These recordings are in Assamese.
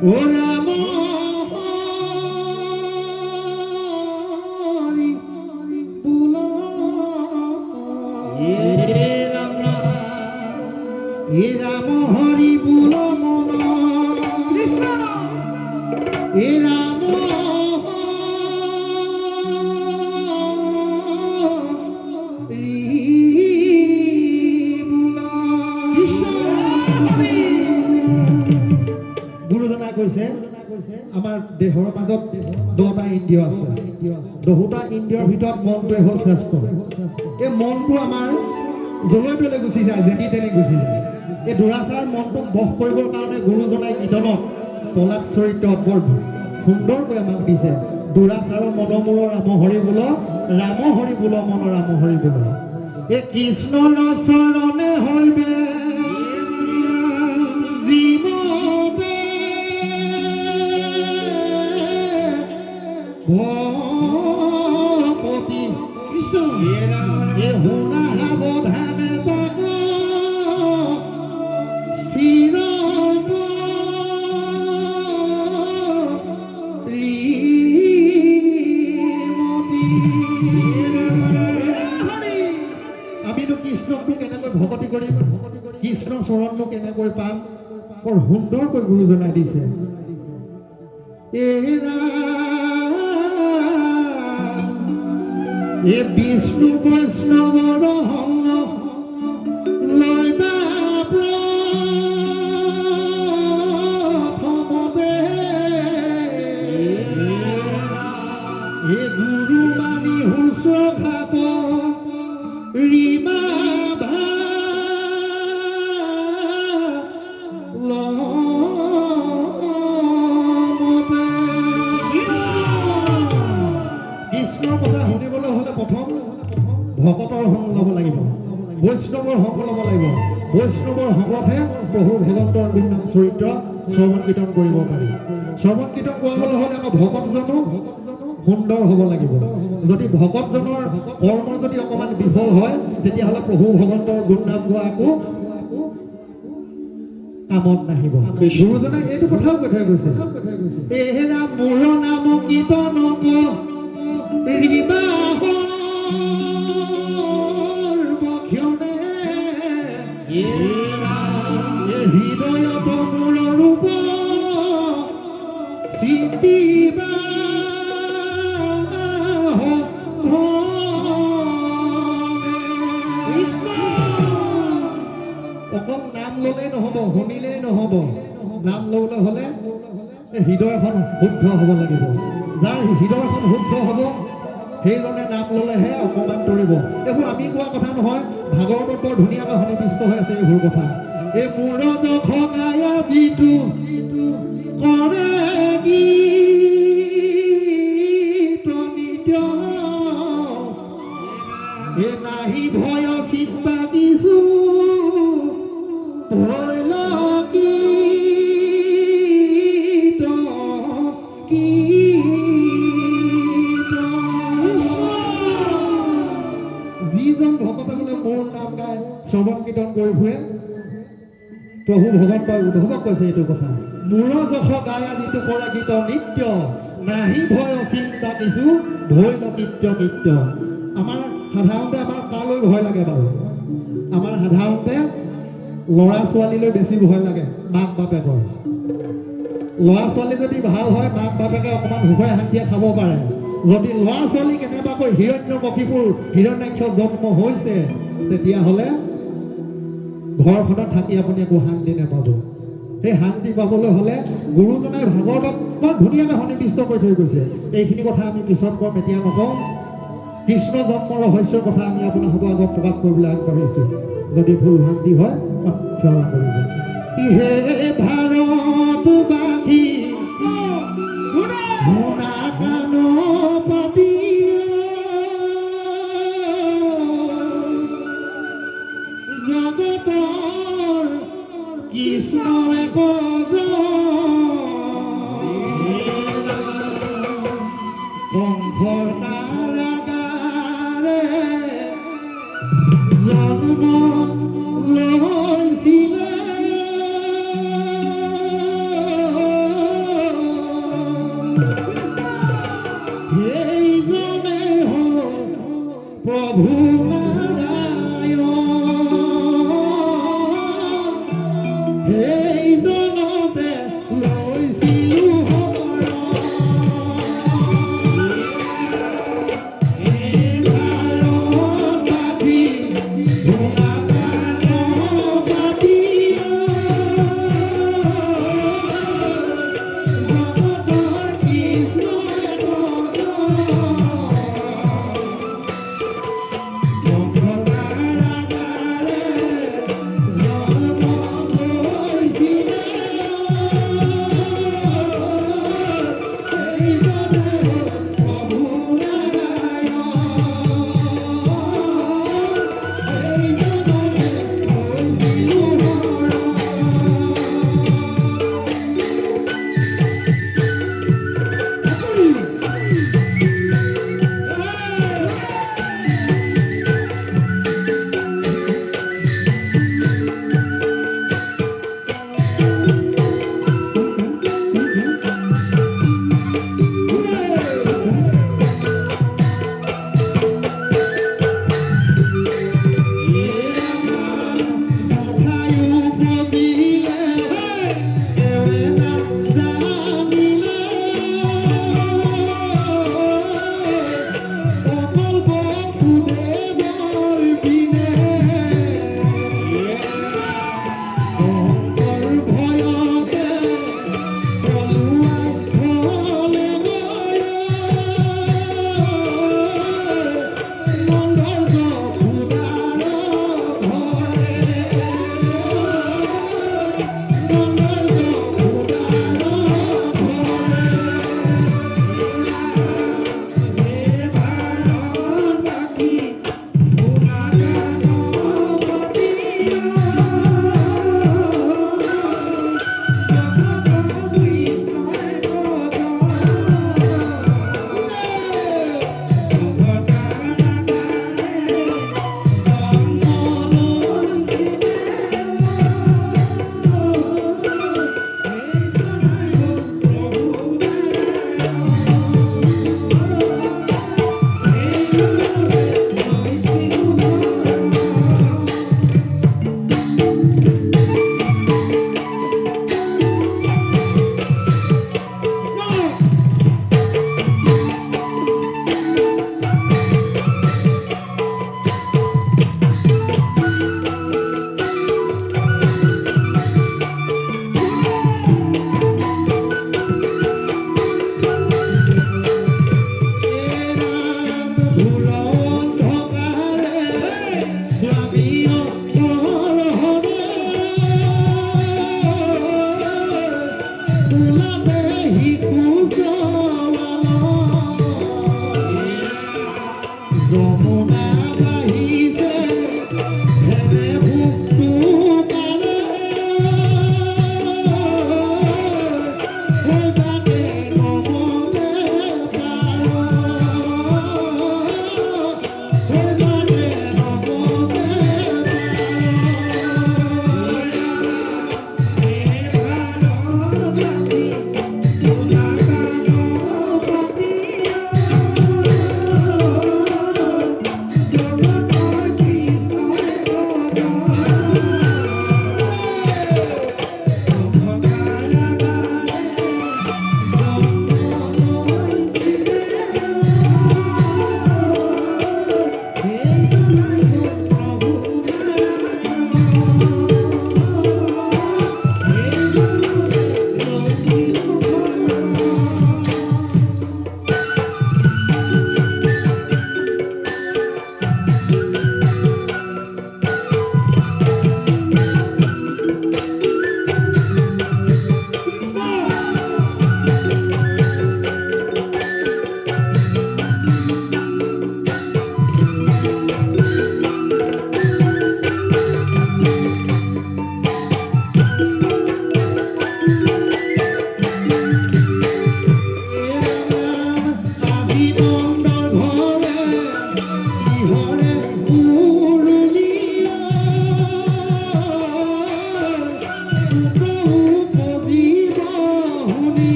ও ৰাম হৰি বুল এ ৰাম হৰি বুল মন কৃষ্ণ এ ৰাম গুৰুজনাই কৈছে আমাৰ দেহৰ মাজত 10টা ইন্দ্ৰিয় আছে 10টা ইন্দ্ৰিয়ৰ ভিতৰত মনটোৱে হ'ল শ্ৰেষ্ঠ এই মনটো আমাৰ জলৈ তলৈ গুচি যায় যেনি তেনি গুচি যায় এই দুৰাচাৰ মনটোক বশ কৰিবৰ কাৰণে গুৰুজনাই কীৰ্তনত প্ৰহ্লাদ চৰিত্ৰত বৰ সুন্দৰকৈ আমাক দিছে দুৰাচাৰ মন মূৰ ৰাম হৰি বোল মন ৰাম হৰি বোল এই কৃষ্ণৰ চৰণে হৈবে জীৱতে ভপতি কৃষ্ণ এ শুনা সাৱধানে তাক স্থিৰ আমিনো কৃষ্ণকটো কেনেকৈ ভকতি কৰিম কৃষ্ণ চৰণটো কেনেকৈ পাম বৰ সুন্দৰকৈ গুৰুজনাই দিছে এ বিষ্ণু বৈষ্ণৱৰ সংগ লৈবা প্ৰথমতে এ গুৰু মানি শুশ্ৰূষাত ৰিমা ভকতৰ সংগ ল'ব লাগিব বৈষ্ণৱৰ সংগ ল'ব লাগিব বৈষ্ণৱৰ সংগতহে প্ৰভু ভগৱন্তৰ গুণনাম চৰিত্ৰ শ্ৰৱণ কীৰ্তন কৰিব পাৰি শ্ৰৱণ কীৰ্তন কৰিবলৈ হ'লে আকৌ ভকতজনো সুন্দৰ হ'ব লাগিব যদি ভকতজনৰ কৰ্ম যদি অকণমান বিফল হয় তেতিয়াহ'লে প্ৰভু ভগৱন্তৰ গুণনাম গোৱা আকৌ কামত নাহিব গুৰুজনে এইটো কথাও কৈ থৈ গৈছে এহেৰা মোৰ নাম কীৰ্তন ৰিবা হৃদয়ত মোৰ ৰূপ চিন্তিবা অকল নাম ল'লেই নহ'ব শুনিলেই নহ'ব নাম ল'বলৈ হ'লে হৃদয়খন শুদ্ধ হ'ব লাগিব যাৰ হৃদয়খন শুদ্ধ হ'ব সেইজনে নাম ল'লেহে অকণমান তৰিব এইবোৰ আমি কোৱা কথা নহয় ভাগৱতত বৰ ধুনীয়াকৈ সন্নিৱিষ্ট হৈ আছে এইবোৰ কথা এই মোৰ যখ গায়া যিটো কৰে গীত নিত্য এ নাহি ভয় চিন্তা কিছু ভয় লগীত কি যিজন ভকতসকলে মোৰ নাম গায় শ্ৰৱণ কীৰ্তন কৰি ফুৰে প্ৰভু ভগৱন্তই উদ্ধৱক কৈছে এইটো কথা মোৰ যশ গায়া যিটো কৰে গীত নিত্য নাহি ভয় চিন্তা কিছু ধৈল কীৰ্ত্য কীৰ্ত্য আমাৰ সাধাৰণতে আমাৰ কালৈ ভয় লাগে বাৰু আমাৰ সাধাৰণতে ল'ৰা ছোৱালীলৈ বেছি ভয় লাগে মাক বাপেকৰ ল'ৰা ছোৱালী যদি ভাল হয় মাক বাপেকে অকণমান সুখে শান্তিয়ে খাব পাৰে যদি ল'ৰা ছোৱালী কেনেবাকৈ হিৰণ্যকশিপুৰ হিৰণ্যাক্ষ জন্ম হৈছে তেতিয়াহ'লে ঘৰখনত থাকি আপুনি একো শান্তি নাপাব সেই শান্তি পাবলৈ হ'লে গুৰুজনাই ভাগৱতত বৰ ধুনীয়াকৈ সন্নিৱিষ্ট কৰি থৈ গৈছে এইখিনি কথা আমি পিছত কম এতিয়া নকওঁ কৃষ্ণ জন্মৰ ৰহস্যৰ কথা আমি আপোনালোকৰ আগত প্ৰকাশ কৰিবলৈ আগবাঢ়িছোঁ যদি ভুল শান্তি হয় ক্ষমা কৰিব ইহে ভাৰতবাসী শুনা কাণ পাতি জগতৰ কৃষ্ণ এক কংসৰ কাৰাগাৰে জন্ম লৈছিলে সেই জনতে লৈছিলো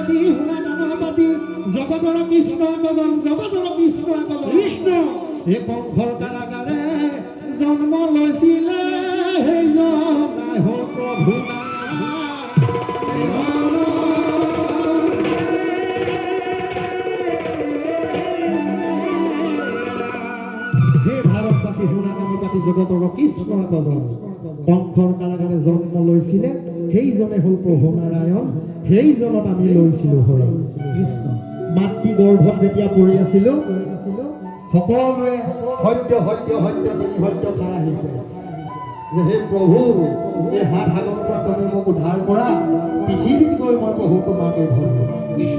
পাতি শুনা গানৰ পাতি জগতৰ কৃষ্ণ কজন জগতৰ কৃষ্ণ কজন কৃষ্ণ এই কংসৰ কাৰাগাৰে জন্ম লৈছিলে সেইজন নাই হ'ল প্ৰভু হে ভাৰতবাসী শুনা গানৰ পাতি জগতৰ কৃষ্ণ কজন কংসৰ কাৰাগাৰে জন্ম লৈছিলে সেইজনে হ'ল প্ৰভু নাৰায়ণ সেইজনত আমি লৈছিলোঁ হৰি কৃষ্ণ মাতৃ গৰ্ভত যেতিয়া পৰি আছিলোঁ সকলোৱে সত্য সত্য সত্য তিনি সত্য খাই আহিছে যে হে প্ৰভু এই হাত সাগৰৰ পৰা তুমি মোক উদ্ধাৰ কৰা পৃথিৱীত গৈ মই প্ৰভু তোমাকে ভজো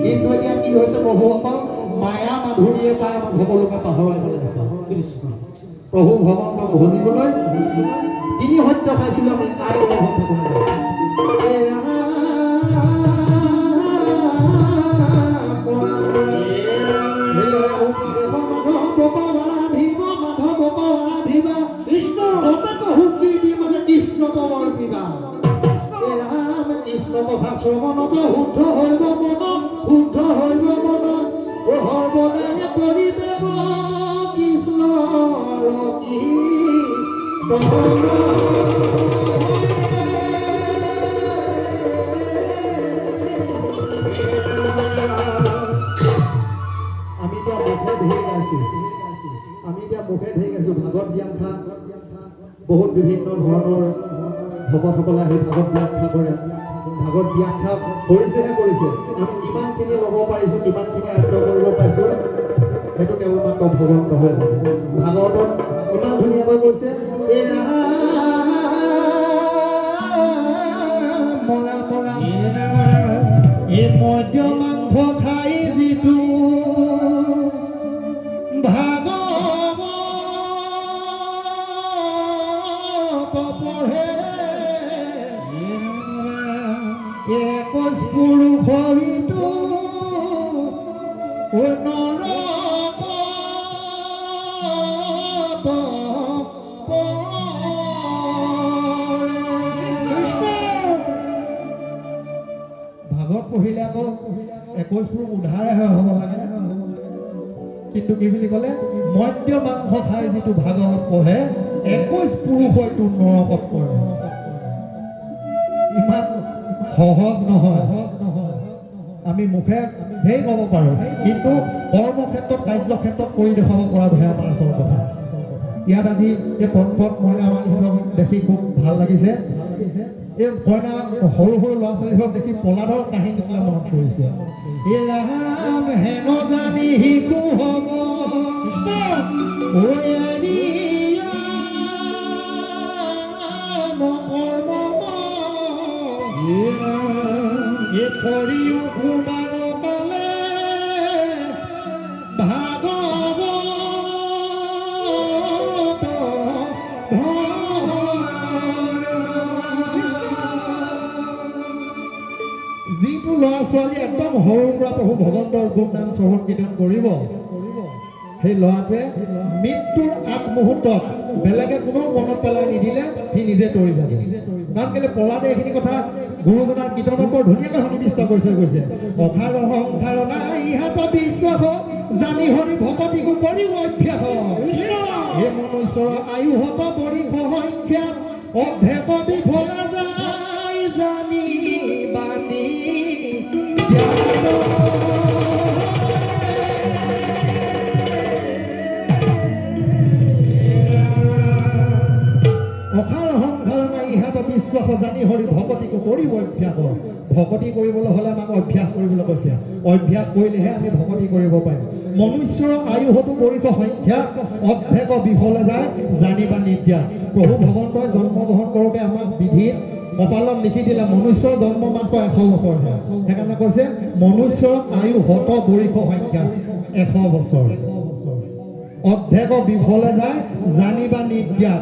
কিন্তু এতিয়া কি হৈছে প্ৰভুসকল মায়া মাধুৰীয়ে পাই আমাক সকলোকে পাহৰাই পেলাইছে কৃষ্ণ প্ৰভু ভগৱানক ভজিবলৈ তিনি সত্য খাইছিলোঁ আমি তাই গৰ্ভত থাকোঁ শ্ৰৱণতে শুদ্ধ হৈব মন শুদ্ধ হৈব মন সৰ্বদাই কৰিবে কৃষ্ণ আমি এতিয়া মুখে ধেই গাইছোঁ ভাগৱত ব্যাখ্যা বহুত বিভিন্ন ধৰণৰ ভকতসকলে আহি ভাগৱত ব্যাখ্যা কৰে ভাগৱত ব্যাখ্যা কৰিছেহে কৰিছে আমি কিমানখিনি ল'ব পাৰিছোঁ কিমানখিনি আয়ত্ত কৰিব পাৰিছোঁ সেইটো কেৱল মাত্ৰ ভগৱান নহয় ভাগৱতত ইমান ধুনীয়াকৈ কৈছে এই মৰা মৰা এই মদ্য মাংস খাই যিটো ভাগৱত পঢ়ে একোজ পুৰুষ ভিতু ভাগৱত পঢ়িলে আকৌ একোজ পুৰুষ উদ্ধাৰ হ'ব লাগে কিন্তু কি বুলি ক'লে মদ্য মাংস খাই যিটো ভাগৱত পঢ়ে একোজ পুৰুষ হয়তো নৰকত পৰে ইমান সহজ নহয় আমি মুখে ধেই ক'ব পাৰোঁ কিন্তু কৰ্মক্ষেত্ৰত কাৰ্যক্ষেত্ৰত কৰি দেখুৱাব পৰাটোহে আমাৰ আচল কথা ইয়াত আজি এই পথত মহিলা মানুহক দেখি খুব ভাল লাগিছে এই কইনা সৰু সৰু ল'ৰা ছোৱালীবোৰক দেখি পলাদৰ কাহিনীটোলৈ মনত পৰিছে এই ৰাম হেন জানি শিশু হ'ব কৰিও কুমাৰ কালে ভাগৱত যিটো ল'ৰা ছোৱালী একদম সৰুৰ পৰা প্ৰভু ভগৱন্তৰ গুণ নাম শ্ৰৱণ কীৰ্তন কৰিব সেই ল'ৰাটোৱে মৃত্যুৰ আগমুহূৰ্তত বেলেগে কোনেও মনত পেলাই নিদিলে সি নিজে তৰি যাব কাৰণ কেলে পলাদে এইখিনি কথা গুৰুজনাৰ কীৰ্তনৰ বৰ ধুনীয়াকৈ সন্নিবিষ্ট কৰি থৈ গৈছে অসাৰ অহংকাৰ নাই ইহাত বিশ্বাস জানি হৰি ভকতিকো কৰি অভ্যাস হে মনুষ্যৰ আয়ুহত বৰিষ সংখ্যাত অভ্যাস বিফলা যায় জানি বাণী অসাৰ অহংকাৰ নাই ইহাত বিশ্বাস জানি হৰি ভকতিকো কৰি অভ্যাস ভকতি কৰিবলৈ হ'লে আমাক অভ্যাস কৰিবলৈ কৈছে অভ্যাস কৰিলেহে আমি ভকতি কৰিব পাৰিম মনুষ্যৰ আয়ুহতো বৰিষ সংখ্যা অভ্যাস বিফলে যায় জানিবা নিদ্যা প্ৰভু ভগৱন্তই জন্মগ্ৰহণ কৰোঁতে আমাক বিধিত কপালত লিখি দিলে মনুষ্যৰ জন্ম মাত্ৰ 100 বছৰহে সেইকাৰণে কৈছে মনুষ্যৰ আয়ু হত বৰিষ সংখ্যা 100 বছৰ অভ্যাস বিফলে যায় জানিবা নিদ্যা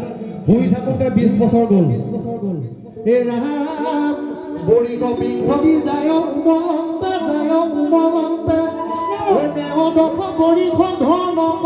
শুই থাকোঁতে 20 বছৰ গ'ল এই ৰাম বৰিষ বিংশতি যায় উমলন্তে নেওদশ বৰিষ ধনক